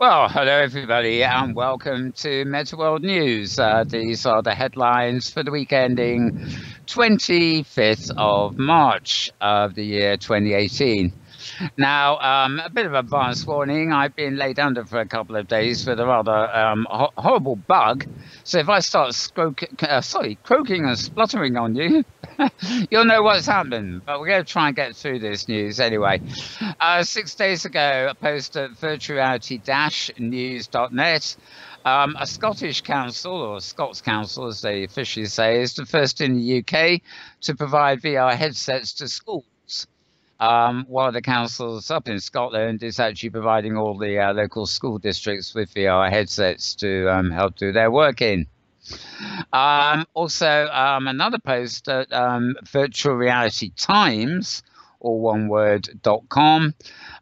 Well, hello everybody, and welcome to Metaworld News. These are the headlines for the week ending 25th of March of the year 2018. Now, a bit of advance warning. I've been laid under for a couple of days with a rather horrible bug. So if I start croaking and spluttering on you, you'll know what's happening. But we're going to try and get through this news anyway. 6 days ago, a post at virtuality-news.net. A Scottish council, or Scots Council as they officially say, is the first in the UK to provide VR headsets to schools. One of the councils up in Scotland is actually providing all the local school districts with VR headsets to help do their work in. Also, another post at Virtual Reality Times, or one word, .com.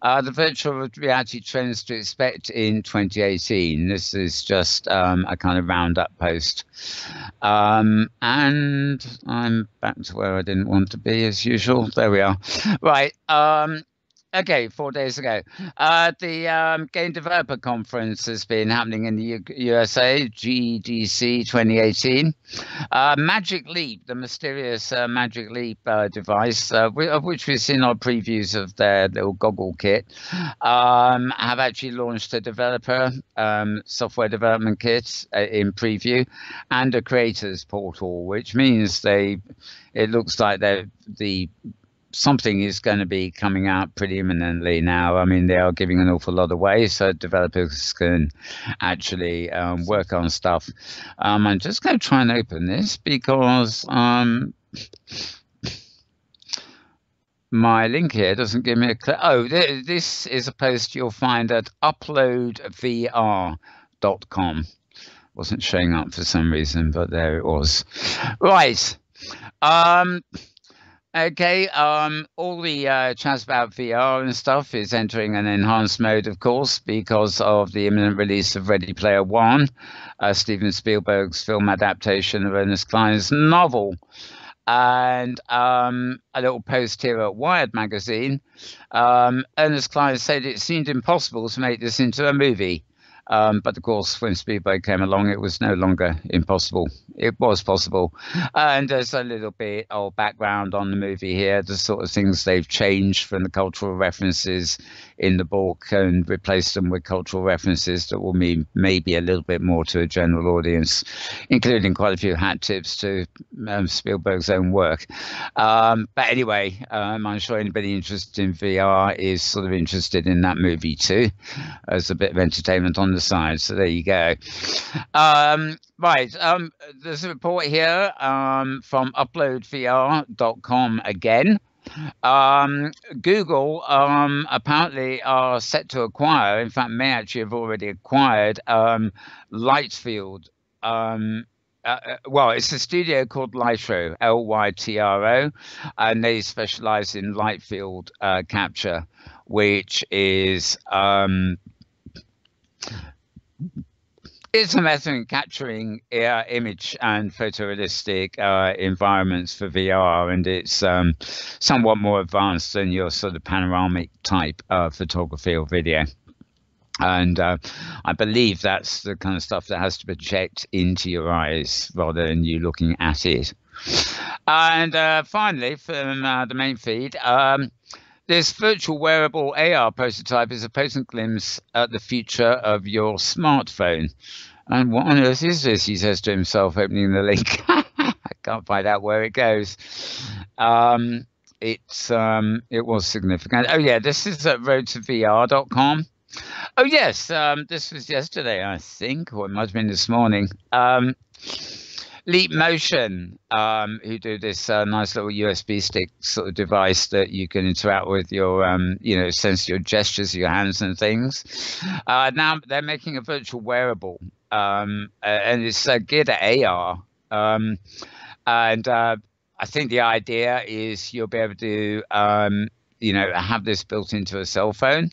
The virtual reality trends to expect in 2018. This is just a kind of roundup post. And I'm back to where I didn't want to be as usual. There we are. Right. Okay, 4 days ago. The Game Developer Conference has been happening in the USA, GDC 2018. Magic Leap, the mysterious Magic Leap device, of which we've seen our previews of their little goggle kit, have actually launched a developer software development kit in preview and a creators portal, which means it looks like something is going to be coming out pretty imminently now. I mean, they are giving an awful lot away so developers can actually work on stuff. I'm just going to try and open this because my link here doesn't give me a click. Oh, this is a post you'll find at uploadvr.com. Wasn't showing up for some reason, but there it was. Right. Okay, all the chat about VR and stuff is entering an enhanced mode, of course, because of the imminent release of Ready Player One, Steven Spielberg's film adaptation of Ernest Cline's novel. And a little post here at Wired magazine. Ernest Cline said it seemed impossible to make this into a movie. But of course, when Spielberg came along, it was no longer impossible. It was possible. And there's a little bit of background on the movie here, the sort of things they've changed from the cultural references in the book and replaced them with cultural references that will mean maybe a little bit more to a general audience, including quite a few hat tips to Spielberg's own work. But anyway, I'm sure anybody interested in VR is sort of interested in that movie too, as a bit of entertainment on the side. So there you go. Right. There's a report here from uploadvr.com again. Google apparently are set to acquire, in fact may actually have already acquired, Lightfield. Well, it's a studio called Lytro, Lytro, and they specialize in light field capture, which is it's a method in capturing image and photorealistic environments for VR, and it's somewhat more advanced than your sort of panoramic type photography or video. And I believe that's the kind of stuff that has to project into your eyes rather than you looking at it. And finally, from the main feed, this virtual wearable AR prototype is a potent glimpse at the future of your smartphone. And what on earth is this, he says to himself, opening the link. I can't find out where it goes. It was significant. Oh, yeah, this is at roadtovr.com. Oh, yes, this was yesterday, I think, or it might have been this morning. Leap Motion, who do this nice little USB stick sort of device that you can interact with your, sense your gestures, your hands and things. Now they're making a virtual wearable, and it's geared at AR. And I think the idea is you'll be able to, have this built into a cell phone,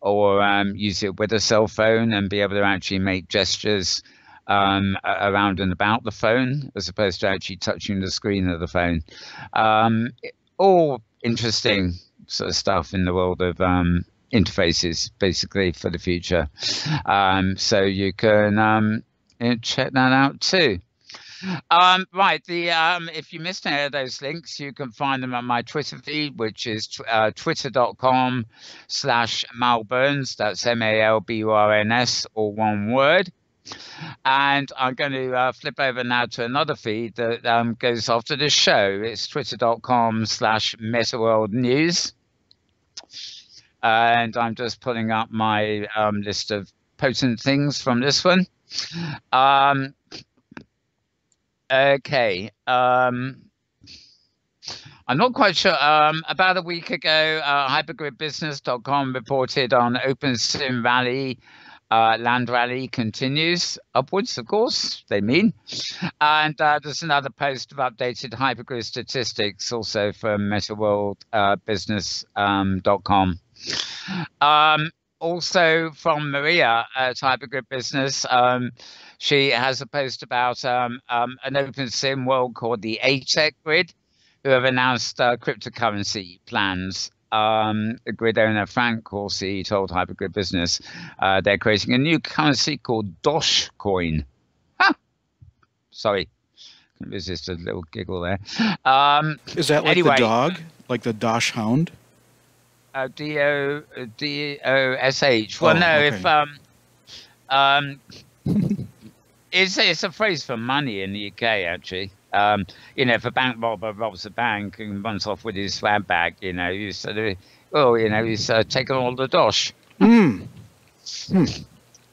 or use it with a cell phone and be able to actually make gestures around and about the phone, as opposed to actually touching the screen of the phone. All interesting sort of stuff in the world of interfaces basically for the future. So you can check that out too. Right, if you missed any of those links, you can find them on my Twitter feed, which is twitter.com/Malburns. That's MALBURNS, all one word. And I'm going to flip over now to another feed that goes after the show. It's twitter.com/Metaworld News. And I'm just pulling up my list of potent things from this one. Okay. I'm not quite sure. About a week ago, hypergridbusiness.com reported on OpenSim rally. Land rally continues upwards, of course, they mean. And there's another post of updated hypergrid statistics also from MetaWorldBusiness.com. Also from Maria at Hypergrid Business, she has a post about an open sim world called the ATEC Grid, who have announced cryptocurrency plans. A grid owner, Frank Corsi, told Hypergrid Business they're creating a new currency called Dogecoin. Sorry, couldn't resist a little giggle there. Is that like the dog, like the Dosh Hound? DOSH. Well, no, okay. It's a phrase for money in the UK, actually. If a bank robber robs a bank and runs off with his swag bag, he's he's taken all the dosh.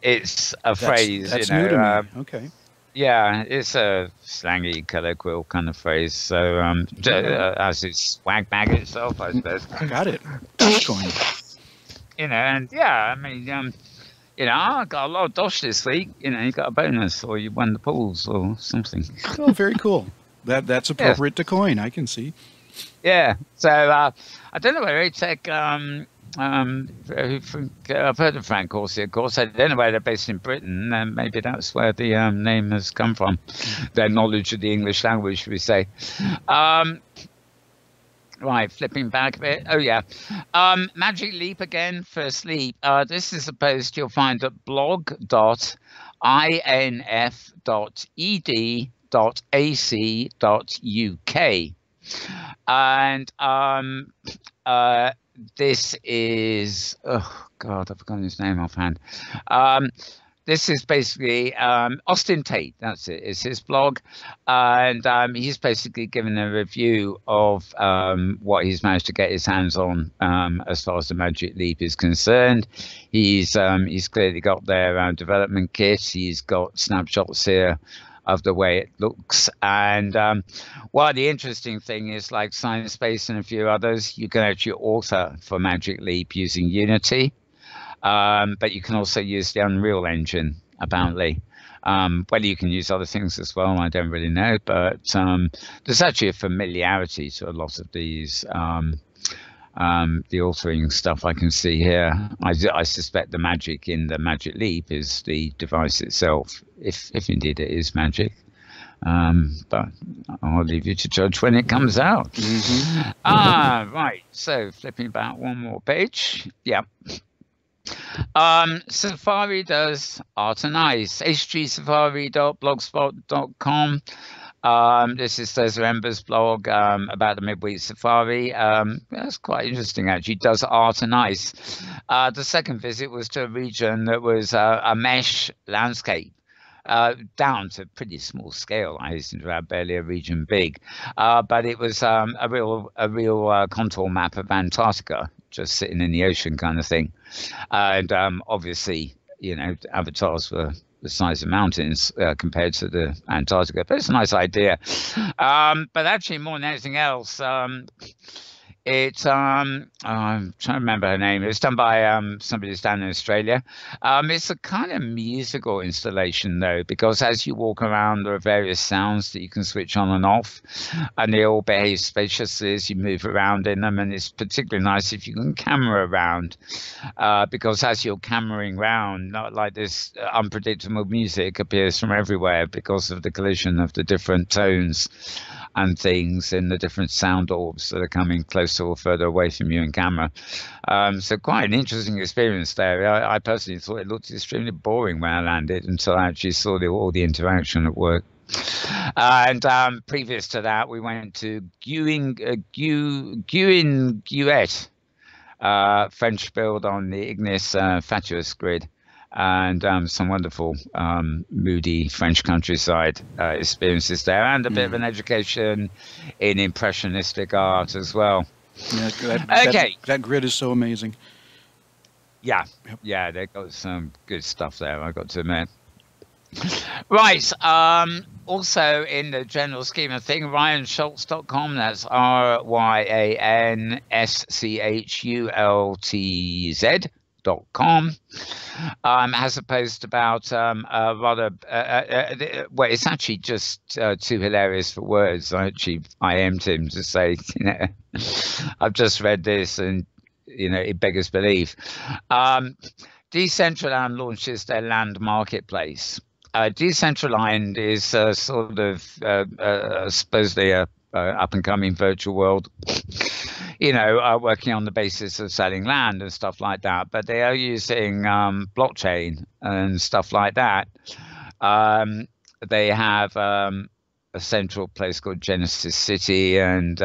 It's a phrase, that's new to me. Okay. Yeah, it's a slangy, colloquial kind of phrase. So, as its swag bag itself, I suppose. Got it. Dogecoin. And yeah, I mean, I got a lot of dosh this week. You got a bonus, or you won the pools, or something. Oh, very cool. That's appropriate to coin. I can see. Yeah. So I don't know where ATEC. I've heard of Frank Corsi, of course. I don't know where they're based in Britain. Maybe that's where the name has come from. Their knowledge of the English language, should we say? Right, flipping back a bit. Oh, yeah. Magic Leap again for sleep. This is a post you'll find at blog.inf.ed.ac.uk. And this is, oh, God, I've forgotten his name offhand. This is basically Austin Tate, that's it, it's his blog. And he's basically given a review of what he's managed to get his hands on as far as the Magic Leap is concerned. He's clearly got their development kit. He's got snapshots here of the way it looks. And the interesting thing is, like Sciencebase and a few others, you can actually author for Magic Leap using Unity. But you can also use the Unreal Engine, apparently. Whether you can use other things as well, I don't really know. But there's actually a familiarity to a lot of these, the authoring stuff I can see here. I suspect the magic in the Magic Leap is the device itself, if indeed it is magic. But I'll leave you to judge when it comes out. Right. So flipping back one more page. Yeah. Safari does art and ice. hgsafari.blogspot.com. This is Cesar Ember's blog about the midweek safari. That's quite interesting, actually. He does art and ice. The second visit was to a region that was a mesh landscape. Down to pretty small scale, I hasten to add, barely a region big, but it was a real contour map of Antarctica, just sitting in the ocean kind of thing. And obviously, avatars were the size of mountains compared to the Antarctica, but it's a nice idea. But actually, more than anything else, it's I'm trying to remember her name. It was done by somebody who's down in Australia. It's a kind of musical installation, though, because as you walk around, there are various sounds that you can switch on and off, and they all behave spaciously as you move around in them. And it's particularly nice if you can camera around, because as you're cameraing around, not like this unpredictable music appears from everywhere because of the collision of the different tones. and things in the different sound orbs that are coming closer or further away from you in camera. So quite an interesting experience there. I personally thought it looked extremely boring when I landed until I actually saw all the interaction at work. And previous to that, we went to Guinguet, French build on the Ignis Fatuus grid, and some wonderful moody French countryside experiences there, and a bit of an education in impressionistic art as well. Yeah, that grid is so amazing. Yeah, yep. Yeah, they got some good stuff there, I got to admit. Right. Also, in the general scheme of things, RyanSchultz.com, that's RyanSchultz.com, has posted about rather, well, it's actually just too hilarious for words. I IM'd him to say, you know, I've just read this and, you know, it beggars belief. Decentraland launches their land marketplace. Decentraland is sort of supposedly a up-and-coming virtual world, you know, working on the basis of selling land and stuff like that. But they are using blockchain and stuff like that. They have a central place called Genesis City, and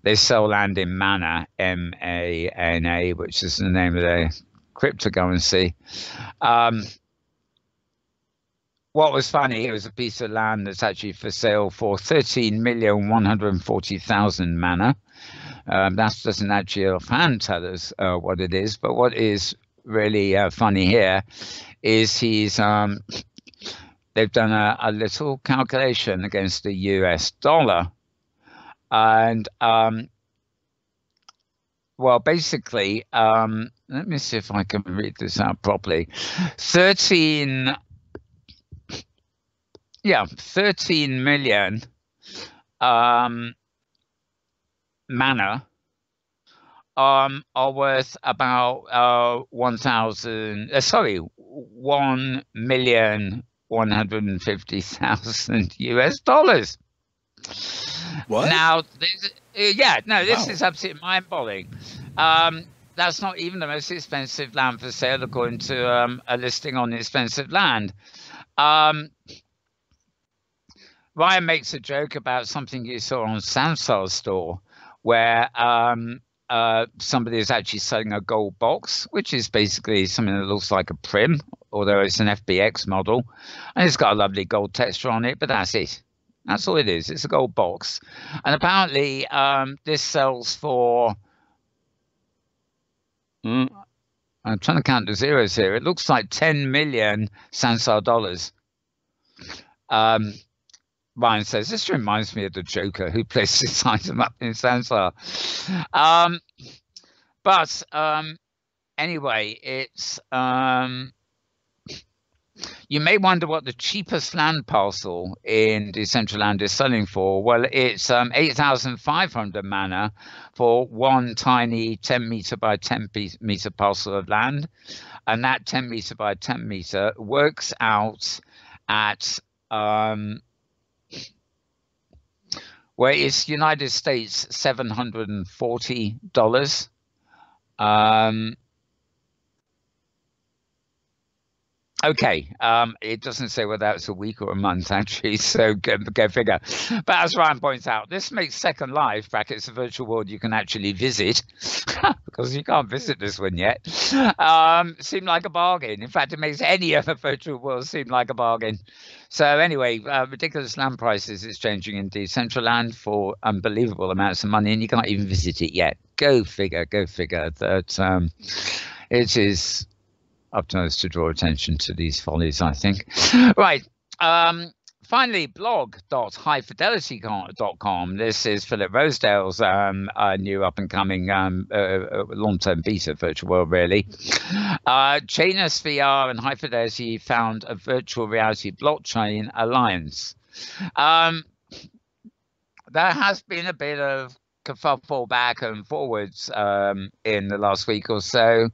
they sell land in Mana, MANA, which is the name of their cryptocurrency. What was funny, it was a piece of land that's actually for sale for 13,140,000 mana. That doesn't actually offhand tell us what it is, but what is really funny here is they've done a little calculation against the US dollar. And, well, basically, let me see if I can read this out properly. 13 million mana are worth about 1,150,000 US dollars. What? Now, this is absolutely mind-boggling. That's not even the most expensive land for sale, according to a listing on expensive land. Ryan makes a joke about something you saw on Samsar's store, where somebody is actually selling a gold box, which is basically something that looks like a Prim, although it's an FBX model, and it's got a lovely gold texture on it, but that's it. That's all it is. It's a gold box. And apparently this sells for, I'm trying to count the zeros here. It looks like 10 million Sansar dollars. Ryan says, this reminds me of the Joker who placed this item up in Sansar. But anyway, it's you may wonder what the cheapest land parcel in Decentraland is selling for. Well, it's 8,500 mana for one tiny 10 meter by 10 meter parcel of land, and that 10 meter by 10 meter works out at well, it's United States $740. Okay, it doesn't say whether it's a week or a month, actually, so go figure. But as Ryan points out, this makes Second Life, brackets, a virtual world you can actually visit, because you can't visit this one yet, seem like a bargain. In fact, it makes any other virtual world seem like a bargain. So anyway, ridiculous land prices exchanging in Decentraland for unbelievable amounts of money, and you can't even visit it yet. Go figure that it is up to us to draw attention to these follies, I think. Right. Finally, blog.highfidelity.com. This is Philip Rosedale's new up-and-coming long-term beta virtual world, really. Janus VR and High Fidelity found a virtual reality blockchain alliance. There has been a bit of kerfuffle back and forwards in the last week or so.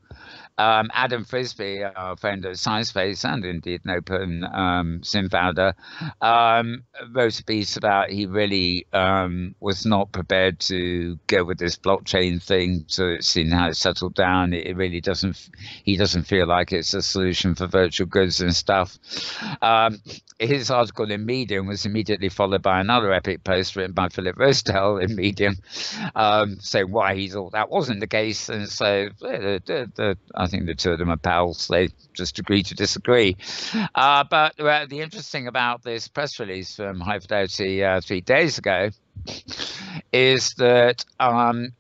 Adam Frisby, our friend at SciSpace and indeed an open sim founder, wrote a piece about he really was not prepared to go with this blockchain thing. So it's seen how it's settled down. It really doesn't. He doesn't feel like it's a solution for virtual goods and stuff. His article in Medium was immediately followed by another epic post written by Philip Rosedale in Medium, saying why he thought that wasn't the case. And so I think the two of them are pals. They just agree to disagree. But the interesting about this press release from High Fidelity 3 days ago is that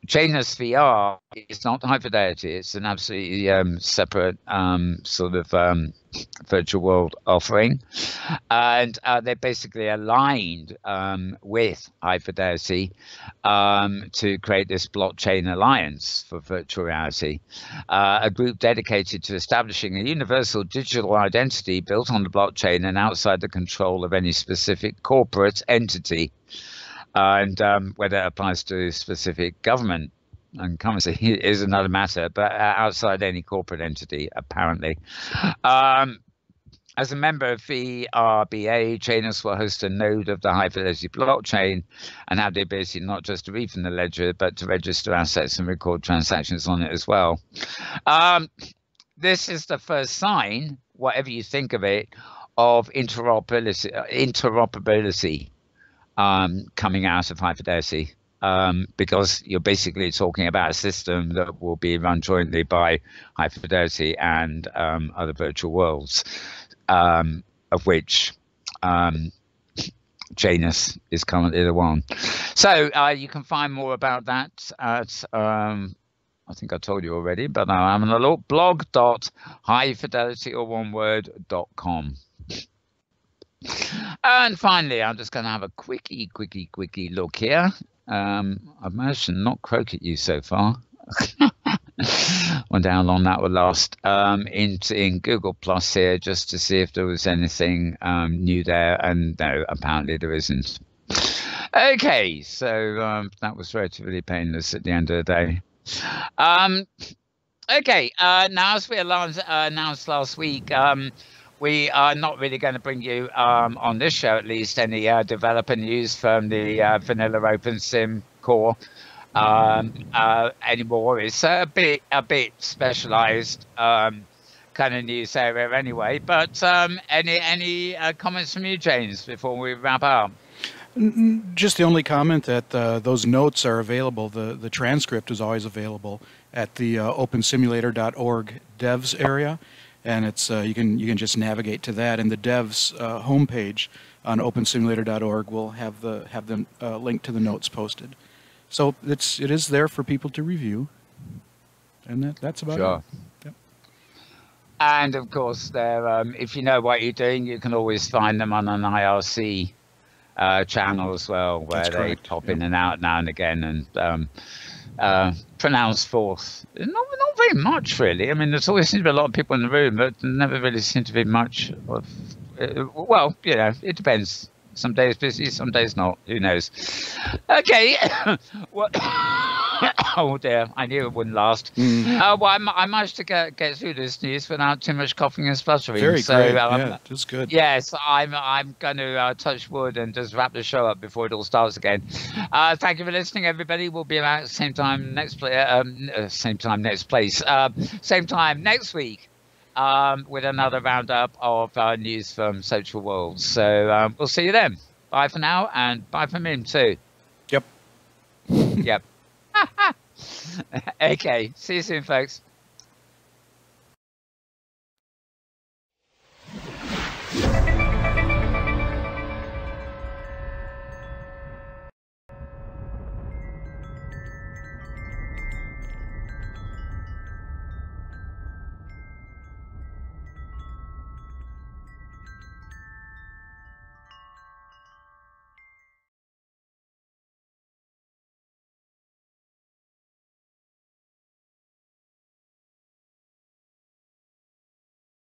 Janus VR is not High Fidelity. It's an absolutely separate sort of virtual world offering, and they're basically aligned with High Fidelity to create this blockchain alliance for virtual reality, a group dedicated to establishing a universal digital identity built on the blockchain and outside the control of any specific corporate entity. And whether it applies to a specific government and currency is another matter, but outside any corporate entity, apparently. As a member of VRBA, Janus will host a node of the High Fidelity blockchain and have the ability not just to read from the ledger, but to register assets and record transactions on it as well. This is the first sign, whatever you think of it, of interoperability coming out of High Fidelity, because you're basically talking about a system that will be run jointly by High Fidelity and other virtual worlds, of which Janus is currently the one. So you can find more about that at, I think I told you already, but I'm on the blog.highfidelity or one word.com. And finally, I'm just going to have a quickie look here. I've managed to not croak at you so far. Wonder how long that will last. In Google Plus here, just to see if there was anything new there, and no, apparently there isn't. Okay, so that was relatively painless at the end of the day. Okay, now as we announced last week, we are not really going to bring you, on this show at least, any developer news from the vanilla OpenSim core anymore. It's a bit specialized kind of news area anyway. But any comments from you, James, before we wrap up? Just the only comment that those notes are available. The transcript is always available at the opensimulator.org devs area. And it's you can just navigate to that, and the devs homepage on opensimulator.org will have the link to the notes posted. So it is there for people to review, and that's about it. Yep. And of course, there if you know what you're doing, you can always find them on an IRC channel as well, where they pop in and out now and again, and pronounced forth. Not very much, really. I mean, there's always seems to be a lot of people in the room, but there never really seems to be much of. Well, you know, it depends. Some days busy, some days not. Who knows? Okay. Well, oh dear, I knew it wouldn't last. Well, I managed to get through this news without too much coughing and spluttering. Very great. Yeah, that's good. Yes, I'm going to touch wood and just wrap the show up before it all starts again. Thank you for listening, everybody. We'll be about same time next week with another roundup of news from social worlds. So we'll see you then. Bye for now, and bye from him too. Yep. Yep. Okay, see you soon, folks.